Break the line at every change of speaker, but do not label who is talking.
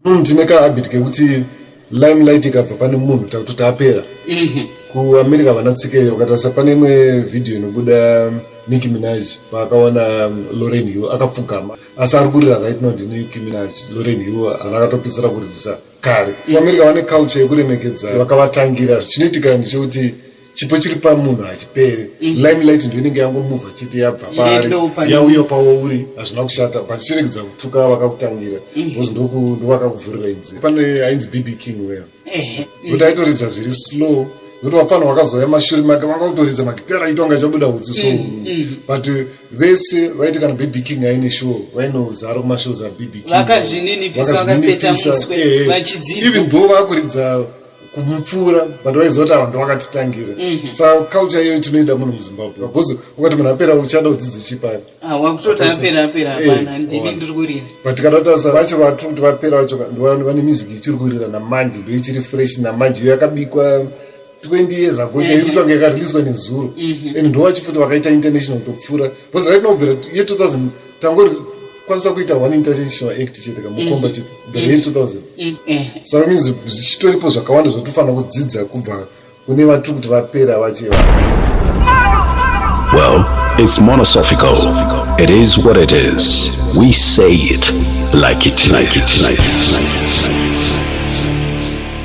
Ndine kahabit kekuti limelight ikabva pane munhu takuti Apera. Kuamerica vanatsikeyo ukatasa pane imwe video inobuda Nicki Minaj paakaona Lauryn Hill akapfugama asi ari kurira right now ndi Nicki Minaj Lauryn Hill akatopedzera kuridza kare. Kuamerica vane culture yekuremekedza vakavatangira. Chinoitika ndechekuti chipo chiri pamunhu hachiperi. Limelight ndio inenge yangomuvha chiti yabva pari yauyo pauri hazvina kushata but chiregedza kutuka vakakutangira because ndo vakakuvhurira inzira. Pane ainzi BB King weyo kuti aitoridza zviri slow nokuti wapfanwa wakazoya mashure make vangautoridza magitara aitonga chabuda hutsi so but vese vaiti kana BB King aine show vainozara kumashows aBB King
vakazvininipisa vakapeta muswe vachidzidza
even though vakuridza kumupfuura but vaizoti vanhu vakatitangira saka culture iyoyo tinoida muno muZimbabwe because ukati munhu Apera uchada kudzidza chipari
wakutoti Apera hapana ndini ndiri kurira
but kana utasa vacho vatiri kuti Apera vacho vane music ichiri kurira namanje ndo ichiri fresh namanje iyo yakabikwa 20 years ago chaitotanga yakareleaswa nezuro and ndo vachifuti vakaita international kutopfuura because right now bvera ye 2000 tangori kwanisa kuita one international act chete kamukomba chete bvera ye 2000 saka means zvichitoripo zvakawanda zvatofanira kudzidza kubva kune vatiri kuti Vapera vachiva.
Well, it's monosophical. It is what it is. We say it like it.